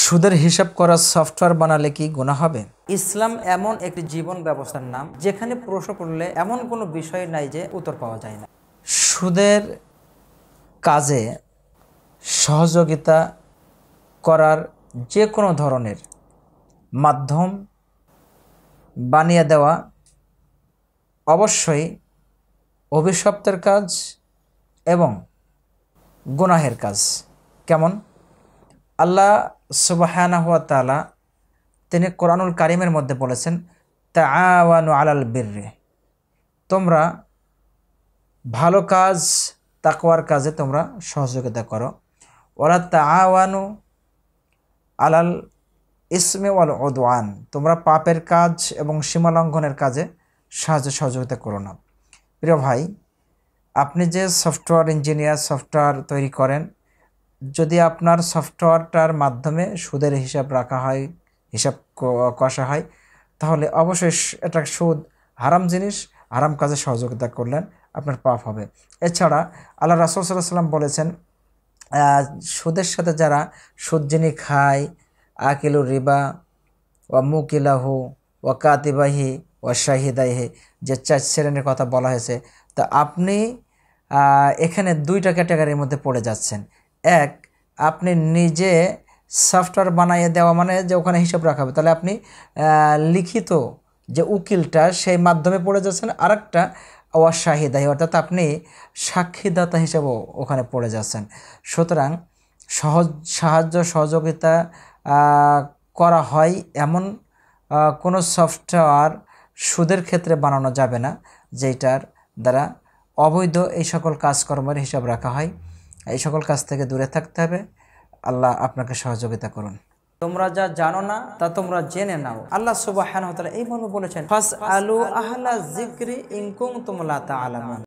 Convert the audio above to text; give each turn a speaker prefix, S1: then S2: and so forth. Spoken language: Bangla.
S1: সুদের হিসাব করা সফটওয়্যার বানালে কি গুনাহ হবে? ইসলাম এমন একটি জীবন ব্যবস্থার নাম যেখানে প্রশ্ন করলে এমন কোনো বিষয় নাই যে উত্তর পাওয়া যায় না। সুদের কাজে সহযোগিতা করার যে কোনো ধরনের মাধ্যম বানিয়ে দেওয়া অবশ্যই অভিশপ্তের কাজ এবং গুনাহের কাজ। কেমন? আল্লাহ সুবহানাহু ওয়া তাআলা তিনি কোরআনুল কারীমের মধ্যে বলেছেন, তাআওয়ানু আলাল বিররি, তোমরা ভালো কাজ তাকওয়ার কাজে তোমরা সহযোগিতা করো। ওয়ালা তাআওয়ানু আলাল ইসমি ওয়াল উদওয়ান, তোমরা পাপের কাজ এবং সীমালঙ্ঘনের কাজে সাহায্য সহযোগিতা করো না। প্রিয় ভাই, আপনি যে সফটওয়্যার ইঞ্জিনিয়ার, সফটওয়্যার তৈরি করেন, যদি আপনার সফটওয়্যারটার মাধ্যমে সুদের হিসাব রাখা হয়, হিসাব কষা হয়, তাহলে অবশ্যই এটা সুদ হারাম জিনিস, হারাম কাজে সহযোগিতা করলেন আপনার পাপ হবে। এছাড়া আল্লাহ রাসূল সাল্লাল্লাহু আলাইহি ওয়াসাল্লাম বলেছেন, সুদের সাথে যারা সুদ যিনি খায়, আকিলু রিবা ওয়া মুকিলাহু ওয়া কাতিবাহি ওয়া শাহিদাইহি, যে 4 শ্রেণীর কথা বলা হয়েছে, তা আপনি এখানে 2টা ক্যাটাগরির মধ্যে পড়ে যাচ্ছেন। এক, আপনি নিজে সফটওয়্যার বানিয়ে দেওয়া, মানে যে ওখানে হিসাব রাখা হবে, তাহলে আপনি লিখিত যে উকিলটা সেই মাধ্যমে পড়ে যাচ্ছেন। আরেকটা ওয়া শাহিদাহি, অর্থাৎ আপনি সাক্ষীদাতা হিসেবেও ওখানে পড়ে যাচ্ছেন। সুতরাং সাহায্য সহযোগিতা করা হয় এমন কোনো সফটওয়্যার সুদের ক্ষেত্রে বানানো যাবে না যেটার দ্বারা অবৈধ এই সকল কাজকর্মের হিসাব রাখা হয়। এই সকল কাজ থেকে দূরে থাকতে হবে। আল্লাহ আপনাকে সহযোগিতা করুন। তোমরা যা জানো না তা তোমরা জেনে নাও। আল্লাহ সুবহানাহু ওয়া তাআলা এইভাবে বলেছেন, ফাসআলু আহলা যিকরি ইন কুনতুম লা তা'লামুন।